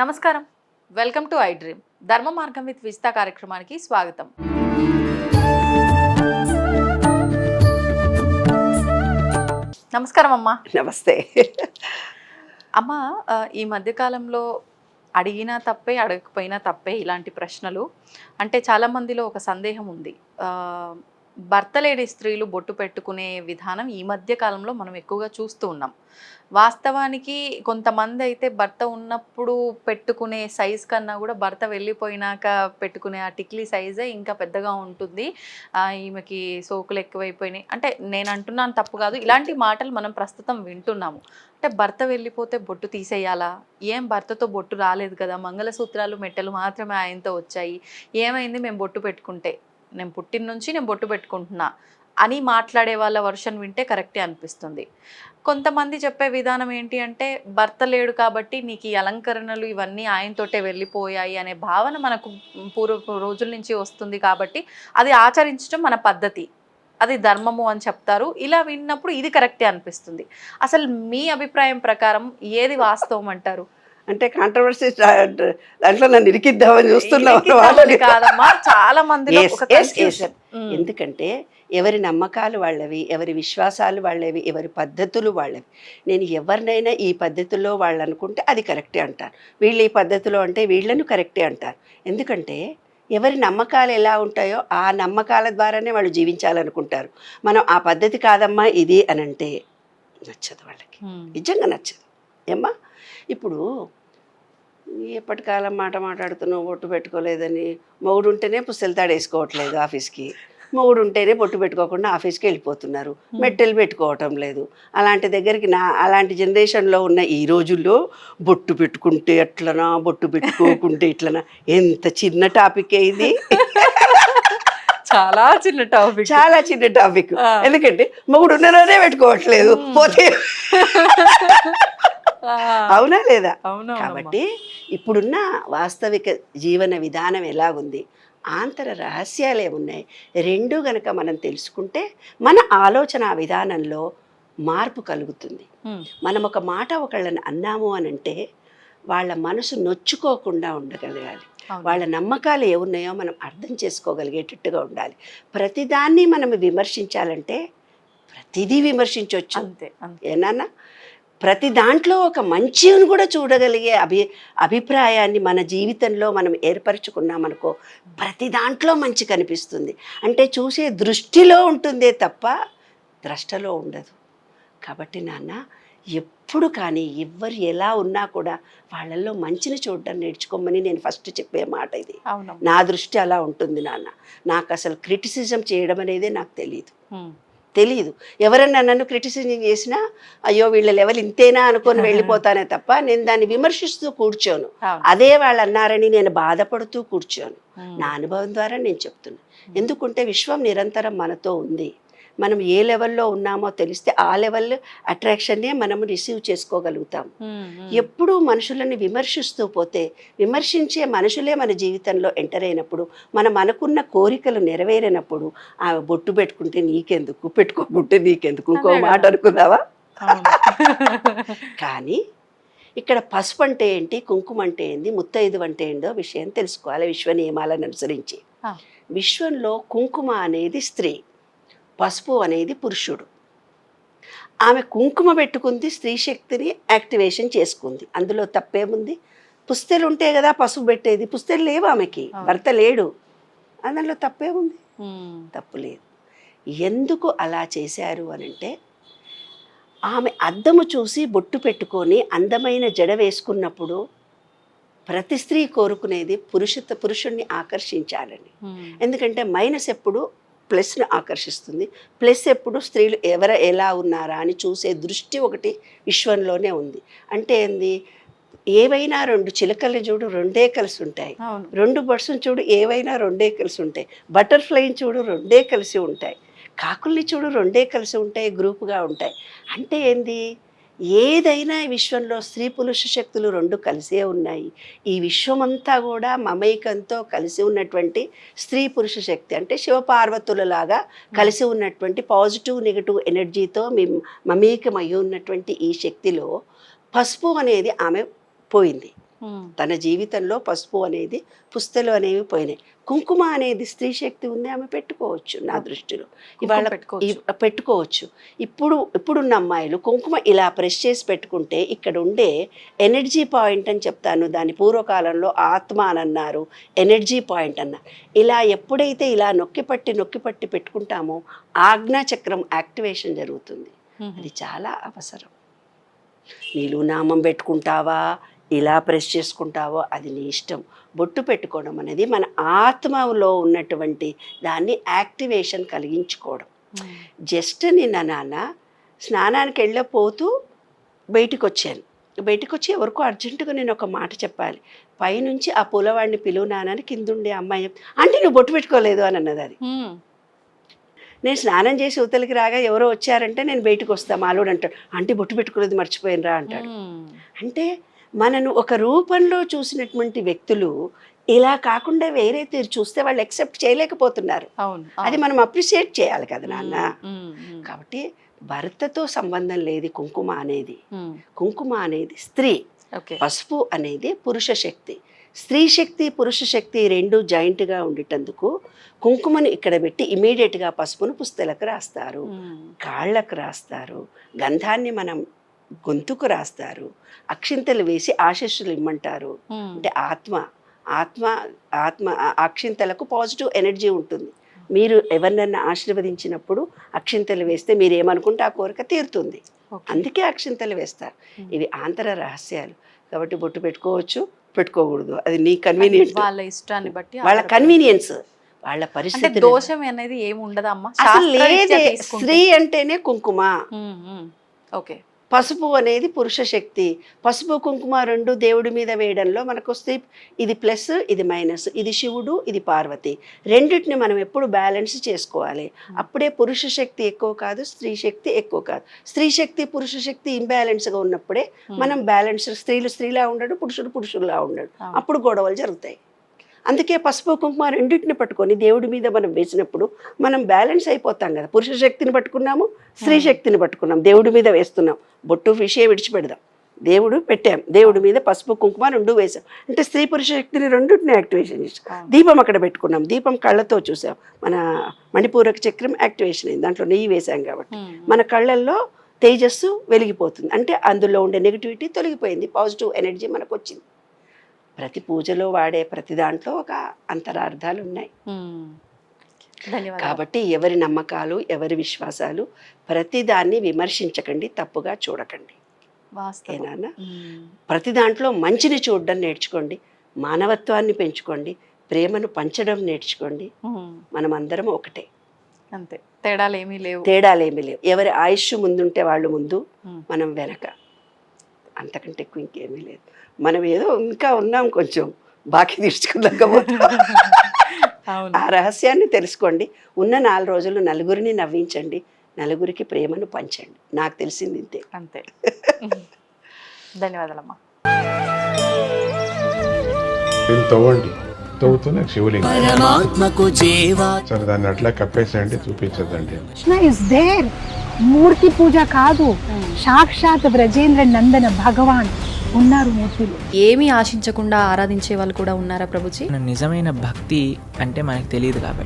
నమస్కారం, welcome to I dream. ధర్మ మార్గం విత్ విజిత కార్యక్రమానికి స్వాగతం. నమస్కారం అమ్మా. నమస్తే అమ్మ, ఈ మధ్యకాలంలో అడిగినా తప్పే, అడగకపోయినా తప్పే ఇలాంటి ప్రశ్నలు. అంటే చాలామందిలో ఒక సందేహం ఉంది. భర్త లేని స్త్రీలు బొట్టు పెట్టుకునే విధానం ఈ మధ్య కాలంలో మనం ఎక్కువగా చూస్తూ ఉన్నాం. వాస్తవానికి కొంతమంది అయితే భర్త ఉన్నప్పుడు పెట్టుకునే సైజ్ కన్నా కూడా భర్త వెళ్ళిపోయినాక పెట్టుకునే ఆ టిక్లీ సైజే ఇంకా పెద్దగా ఉంటుంది. ఈమెకి సోకులు ఎక్కువైపోయినాయి అంటే నేను అంటున్నాను, తప్పు కాదు. ఇలాంటి మాటలు మనం ప్రస్తుతం వింటున్నాము. అంటే భర్త వెళ్ళిపోతే బొట్టు తీసేయాలా? ఏం భర్తతో బొట్టు రాలేదు కదా, మంగళసూత్రాలు మెట్టలు మాత్రమే ఆయనతో వచ్చాయి, ఏమైంది మేము బొట్టు పెట్టుకుంటే, నేను పుట్టిన నుంచి నేను బొట్టు పెట్టుకుంటున్నా అని మాట్లాడే వాళ్ళ వర్షన్ వింటే కరెక్టే అనిపిస్తుంది. కొంతమంది చెప్పే విధానం ఏంటి అంటే, భర్త లేడు కాబట్టి నీకు ఈ అలంకరణలు ఇవన్నీ ఆయనతోటే వెళ్ళిపోయాయి అనే భావన మనకు పూర్వ రోజుల నుంచి వస్తుంది కాబట్టి అది ఆచరించడం మన పద్ధతి, అది ధర్మము అని చెప్తారు. ఇలా విన్నప్పుడు ఇది కరెక్టే అనిపిస్తుంది. అసలు మీ అభిప్రాయం ప్రకారం ఏది వాస్తవం అంటారు? అంటే కాంట్రవర్సీ దాంట్లో నన్ను ఇరికిద్దామని చూస్తున్నావు కాదమ్మా, చాలా మంది. ఎందుకంటే ఎవరి నమ్మకాలు వాళ్ళవి, ఎవరి విశ్వాసాలు వాళ్ళవి, ఎవరి పద్ధతులు వాళ్ళవి. నేను ఎవరినైనా ఈ పద్ధతిలో వాళ్ళు అనుకుంటే అది కరెక్టే అంటారు, వీళ్ళు ఈ పద్ధతిలో అంటే వీళ్ళను కరెక్టే అంటారు. ఎందుకంటే ఎవరి నమ్మకాలు ఎలా ఉంటాయో ఆ నమ్మకాల ద్వారానే వాళ్ళు జీవించాలనుకుంటారు. మనం ఆ పద్ధతి కాదమ్మా ఇది అని అంటే నచ్చదు వాళ్ళకి, నిజంగా నచ్చదు. ఏమ్మా, ఇప్పుడు ఎప్పటికాలం మాట్లాడుతున్నావు బొట్టు పెట్టుకోలేదని, మొగుడు ఉంటేనే పుస్తలు తాడేసుకోవట్లేదు ఆఫీస్కి, మొగుడు ఉంటేనే బొట్టు పెట్టుకోకుండా ఆఫీస్కి వెళ్ళిపోతున్నారు, మెట్టెలు పెట్టుకోవటం లేదు. అలాంటి దగ్గరికి అలాంటి జనరేషన్లో ఉన్న ఈ రోజుల్లో బొట్టు పెట్టుకుంటే ఎట్లనా, బొట్టు పెట్టుకోకుంటే ఇట్లనా, ఎంత చిన్న టాపిక్ ఇది. చాలా చిన్న టాపిక్, చాలా చిన్న టాపిక్. ఎందుకంటే మొగుడు ఉన్ననే పెట్టుకోవట్లేదు, పోతే అవునా లేదా? కాబట్టి ఇప్పుడున్న వాస్తవిక జీవన విధానం ఎలాగుంది, ఆంతర రహస్యాలు ఏమున్నాయి, రెండు గనక మనం తెలుసుకుంటే మన ఆలోచన విధానంలో మార్పు కలుగుతుంది. మనం ఒక మాట ఒకళ్ళని అన్నాము అని అంటే వాళ్ళ మనసు నొచ్చుకోకుండా ఉండగలగాలి. వాళ్ళ నమ్మకాలు ఏమున్నాయో మనం అర్థం చేసుకోగలిగేటట్టుగా ఉండాలి. ప్రతిదాన్ని మనం విమర్శించాలంటే ప్రతిదీ విమర్శించవచ్చు అంతే, ఏనా? ప్రతి దాంట్లో ఒక మంచిని కూడా చూడగలిగే అభిప్రాయాన్ని మన జీవితంలో మనం ఏర్పరచుకున్నామనుకో, ప్రతి దాంట్లో మంచి కనిపిస్తుంది. అంటే చూసే దృష్టిలో ఉంటుందే తప్ప ద్రష్టలో ఉండదు. కాబట్టి నాన్న, ఎప్పుడు కానీ ఎవ్వరు ఎలా ఉన్నా కూడా వాళ్ళల్లో మంచిని చూడడం నేర్చుకోమని నేను ఫస్ట్ చెప్పే మాట ఇది. నా దృష్టి అలా ఉంటుంది నాన్న. నాకు అసలు క్రిటిసిజం చేయడం అనేదే నాకు తెలియదు. ఎవరన్నా నన్ను క్రిటిసిజం చేసినా అయ్యో వీళ్ళ లెవెల్ ఇంతేనా అనుకొని వెళ్ళిపోతానే తప్ప నేను దాన్ని విమర్శిస్తూ కూర్చోను. అదే వాళ్ళు అన్నారని నేను బాధపడుతూ కూర్చోను. నా అనుభవం ద్వారా నేను చెప్తున్నాను. ఎందుకంటే విశ్వం నిరంతరం మనతో ఉంది. మనం ఏ లెవెల్లో ఉన్నామో తెలిస్తే ఆ లెవెల్ అట్రాక్షన్నే మనము రిసీవ్ చేసుకోగలుగుతాం. ఎప్పుడూ మనుషులని విమర్శిస్తూ పోతే, విమర్శించే మనుషులే మన జీవితంలో ఎంటర్ అయినప్పుడు, మనం అనుకున్న కోరికలు నెరవేరినప్పుడు ఆ బొట్టు పెట్టుకుంటే నీకెందుకు, పెట్టుకోకుంటే నీకెందుకు, ఇంకో మాట అనుకుందావా? కానీ ఇక్కడ పసుపు అంటే ఏంటి, కుంకుమ అంటే ఏంటి, ముత్తైదు అంటే ఏంటో విషయం తెలుసుకోవాలి విశ్వ నియమాలను అనుసరించి. విశ్వంలో కుంకుమ అనేది స్త్రీ, పసుపు అనేది పురుషుడు. ఆమె కుంకుమ పెట్టుకుంది, స్త్రీ శక్తిని యాక్టివేషన్ చేసుకుంది. అందులో తప్పేముంది? పుస్తెలు ఉంటే కదా పసుపు పెట్టేది, పుస్తెలు లేవు ఆమెకి, భర్త లేడు, అందులో తప్పేముంది? తప్పు లేదు. ఎందుకు అలా చేశారు అని అంటే, ఆమె అద్దము చూసి బొట్టు పెట్టుకొని అందమైన జడ వేసుకున్నప్పుడు ప్రతి స్త్రీ కోరుకునేది పురుషుణ్ణి ఆకర్షించాలని. ఎందుకంటే మైనస్ ఎప్పుడు ప్లస్ను ఆకర్షిస్తుంది, ప్లస్ ఎప్పుడు స్త్రీలు ఎలా ఉన్నారా అని చూసే దృష్టి ఒకటి విశ్వంలోనే ఉంది. అంటే ఏంది, ఏవైనా రెండు చిలకల్ని చూడు రెండే కలిసి ఉంటాయి, రెండు బర్డ్స్ని చూడు ఏవైనా రెండే కలిసి ఉంటాయి, బటర్ఫ్లైని చూడు రెండే కలిసి ఉంటాయి, కాకుల్ని చూడు రెండే కలిసి ఉంటాయి, గ్రూపుగా ఉంటాయి. అంటే ఏంది, ఏదైనా ఈ విశ్వంలో స్త్రీ పురుష శక్తులు రెండు కలిసే ఉన్నాయి. ఈ విశ్వమంతా కూడా మమైకంతో కలిసి ఉన్నటువంటి స్త్రీ పురుష శక్తి, అంటే శివపార్వతులలాగా కలిసి ఉన్నటువంటి పాజిటివ్ నెగిటివ్ ఎనర్జీతో మమేకమై ఉన్నటువంటి ఈ శక్తిలో పసుపు అనేది ఆమె పోయింది. తన జీవితంలో పసుపు అనేది, పుస్తలు అనేవి పోయినాయి. కుంకుమ అనేది స్త్రీ శక్తి ఉంది, ఆమె పెట్టుకోవచ్చు. నా దృష్టిలో ఇవాళ పెట్టుకోవచ్చు. ఇప్పుడున్న అమ్మాయిలు కుంకుమ ఇలా ప్రెస్ చేసి పెట్టుకుంటే ఇక్కడ ఉండే ఎనర్జీ పాయింట్ అని చెప్తాను. దాని పూర్వకాలంలో ఆత్మ అని అన్నారు, ఎనర్జీ పాయింట్ అన్నారు. ఇలా ఎప్పుడైతే ఇలా నొక్కి పట్టి పెట్టుకుంటామో ఆజ్ఞాచక్రం యాక్టివేషన్ జరుగుతుంది. అది చాలా అవసరం. నీళ్ళు నామం పెట్టుకుంటావా, ఇలా ప్రెస్ చేసుకుంటావో అది నీ ఇష్టం. బొట్టు పెట్టుకోవడం అనేది మన ఆత్మలో ఉన్నటువంటి దాన్ని యాక్టివేషన్ కలిగించుకోవడం. జస్ట్ నిన్న నాన్న స్నానానికి వెళ్ళపోతూ బయటికి వచ్చాను. బయటికి వచ్చి ఎవరికో అర్జెంటుగా నేను ఒక మాట చెప్పాలి. పైనుంచి ఆ పూలవాడిని పిలువు నాన్నని కిందుండే అమ్మాయి అంటే నువ్వు బొట్టు పెట్టుకోలేదు అని అన్నది. అది నేను స్నానం చేసి ఉతలికి రాగా ఎవరో వచ్చారంటే నేను బయటకు వస్తాను. మాలోడు అంటాడు, ఆంటీ బొట్టు పెట్టుకోలేదు మర్చిపోయినరా అంటాడు. అంటే మనను ఒక రూపంలో చూసినటువంటి వ్యక్తులు ఇలా కాకుండా వేరే తీరు చూస్తే వాళ్ళు ఎక్సెప్ట్ చేయలేకపోతున్నారు. అది మనం అప్రిషియేట్ చేయాలి కదా నాన్న. కాబట్టి భర్తతో సంబంధం లేదు కుంకుమ అనేది. కుంకుమ అనేది స్త్రీ, పసుపు అనేది పురుష శక్తి. స్త్రీ శక్తి పురుష శక్తి రెండు జాయింట్గా ఉండేటందుకు కుంకుమను ఇక్కడ పెట్టి ఇమీడియట్గా పసుపును పుస్తలకు రాస్తారు, కాళ్ళకు రాస్తారు, గంధాన్ని మనం గొంతుకు రాస్తారు, అక్షింతలు వేసి ఆశీస్సులు ఇమ్మంటారు. అంటే ఆత్మ ఆత్మ ఆత్మ అక్షింతలకు పాజిటివ్ ఎనర్జీ ఉంటుంది. మీరు ఎవరినన్నా ఆశీర్వదించినప్పుడు అక్షింతలు వేస్తే మీరు ఏమనుకుంటే ఆ కోరిక తీరుతుంది. అందుకే అక్షింతలు వేస్తారు. ఇవి ఆంతర రహస్యాలు. కాబట్టి బొట్టు పెట్టుకోవచ్చు, పెట్టుకోకూడదు, అది నీ కన్వీనియన్స్, వాళ్ళ ఇష్టాన్ని బట్టి, వాళ్ళ కన్వీనియన్స్, వాళ్ళ పరిస్థితి. దోషం అనేది ఏమి ఉండదమ్మా. అసలు లేదే. స్త్రీ అంటేనే కుంకుమ, ఓకే. పసుపు అనేది పురుష శక్తి. పసుపు కుంకుమ రెండు దేవుడి మీద వేయడంలో మనకు వస్తే ఇది ప్లస్, ఇది మైనస్, ఇది శివుడు, ఇది పార్వతి. రెండింటిని మనం ఎప్పుడు బ్యాలెన్స్ చేసుకోవాలి. అప్పుడే పురుష శక్తి ఎక్కువ కాదు, స్త్రీ శక్తి ఎక్కువ కాదు. స్త్రీ శక్తి పురుష శక్తి ఇంబ్యాలెన్స్గా ఉన్నప్పుడే మనం బ్యాలెన్స్. స్త్రీలు స్త్రీలా ఉండడు, పురుషుడు పురుషుల్లా ఉండడు, అప్పుడు గొడవలు జరుగుతాయి. అందుకే పసుపు కుంకుమ రెండింటిని పట్టుకొని దేవుడి మీద మనం వేసినప్పుడు మనం బ్యాలెన్స్ అయిపోతాం కదా. పురుష శక్తిని పట్టుకున్నాము, స్త్రీ శక్తిని పట్టుకున్నాం, దేవుడి మీద వేస్తున్నాం. బొట్టు విషయం విడిచిపెడదాం, దేవుడు పెట్టాం, దేవుడి మీద పసుపు కుంకుమ రెండు వేసాం అంటే స్త్రీ పురుష శక్తిని రెండింటిని యాక్టివేషన్ చేసాం. దీపం అక్కడ పెట్టుకున్నాం, దీపం కళ్ళతో చూసాం, మన మణిపూరక చక్రం యాక్టివేషన్ అయింది, దాంట్లో నెయ్యి వేసాం కాబట్టి మన కళ్ళల్లో తేజస్సు వెలిగిపోతుంది. అంటే అందులో ఉండే నెగిటివిటీ తొలగిపోయింది, పాజిటివ్ ఎనర్జీ మనకు వచ్చింది. ప్రతి పూజలో వాడే ప్రతి దాంట్లో ఒక అంతరార్థాలు ఉన్నాయి. కాబట్టి ఎవరి నమ్మకాలు, ఎవరి విశ్వాసాలు, ప్రతి దాన్ని విమర్శించకండి, తప్పుగా చూడకండి. ఏనా? ప్రతి దాంట్లో మంచిని చూడడం నేర్చుకోండి, మానవత్వాన్ని పెంచుకోండి, ప్రేమను పంచడం నేర్చుకోండి. మనం అందరం ఒకటే, అంతే. తేడాలేమీ లేవు. ఎవరి ఆయుష్ ముందుంటే వాళ్ళు ముందు, మనం వెనక, అంతకంటే ఎక్కువ ఇంకేమీ లేదు. మనం ఏదో ఇంకా ఉన్నాం, కొంచెం బాకీ తీర్చుకున్నాకపోతే. ఆ రహస్యాన్ని తెలుసుకోండి. ఉన్న 4 రోజులు నలుగురిని నవ్వించండి, నలుగురికి ప్రేమను పంచండి. నాకు తెలిసింది ఇంతే. అంతే. ధన్యవాదాలమ్మా. తవ్వుతూనే శివలింగం. సరే, దాన్ని అట్లా కప్పేసేయండి, చూపించదండి. Krishna is there. మూర్తి పూజ కాదు, సాక్షాత్ బ్రజేంద్ర నందన భగవాన్ ఉన్నారు మూర్తిలో. ఏమీ ఆశించకుండా ఆరాధించే వాళ్ళు కూడా ఉన్నారా ప్రభుజీ? నిజమైన భక్తి అంటే మనకు తెలియదు కాబట్టి